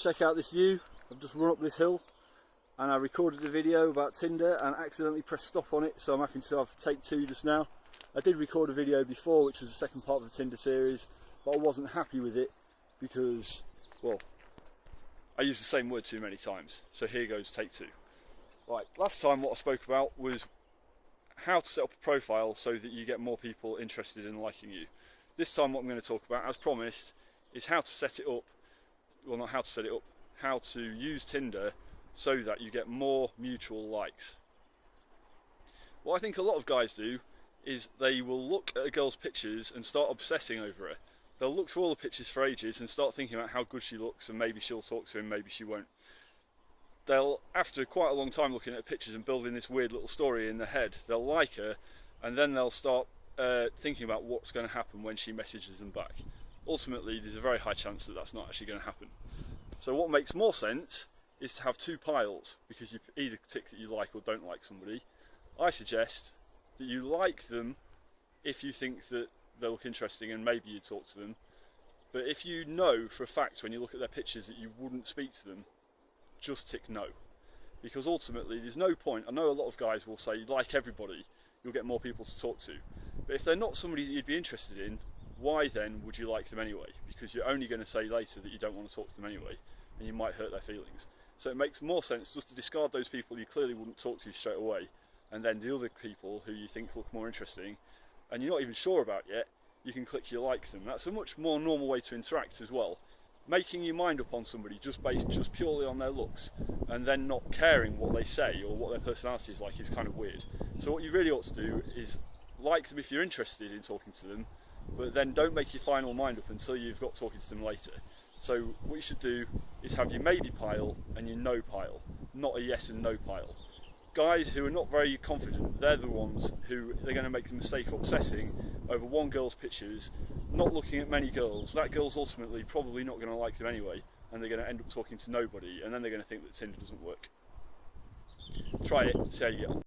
check out this view. I've just run up this hill and I recorded a video about Tinder and accidentally pressed stop on it, so I'm having to have take two just now. I did record a video before which was the second part of the Tinder series, but I wasn't happy with it because, well, I used the same word too many times. So here goes take two. Right, last time what I spoke about was how to set up a profile so that you get more people interested in liking you. This time what I'm going to talk about, as promised, is how to set it up. Well, not how to set it up, how to use Tinder so that you get more mutual likes. What I think a lot of guys do is they will look at a girl's pictures and start obsessing over her. They'll look through all the pictures for ages and start thinking about how good she looks, and maybe she'll talk to him, maybe she won't. They'll, after quite a long time looking at pictures and building this weird little story in their head, they'll like her, and then they'll start thinking about what's going to happen when she messages them back. Ultimately, there's a very high chance that that's not actually going to happen. So what makes more sense is to have two piles, because you either tick that you like or don't like somebody. I suggest that you like them if you think that they look interesting and maybe you talk to them. But if you know for a fact when you look at their pictures that you wouldn't speak to them, just tick no. Because ultimately there's no point. I know a lot of guys will say, like everybody, you'll get more people to talk to. But if they're not somebody that you'd be interested in, why then would you like them anyway? Because you're only going to say later that you don't want to talk to them anyway, and you might hurt their feelings. So it makes more sense just to discard those people you clearly wouldn't talk to straight away, and then the other people who you think look more interesting, and you're not even sure about yet, you can click you like them. That's a much more normal way to interact as well. Making your mind up on somebody just based just purely on their looks, and then not caring what they say or what their personality is like, is kind of weird. So what you really ought to do is like them if you're interested in talking to them, but then don't make your final mind up until you've got talking to them later. So what you should do is have your maybe pile and your no pile, not a yes and no pile. Guys who are not very confident, they're the ones who they're going to make the mistake of obsessing over one girl's pictures, not looking at many girls. That girl's ultimately probably not going to like them anyway, and they're going to end up talking to nobody, and then they're going to think that Tinder doesn't work. Try it, see how you get on.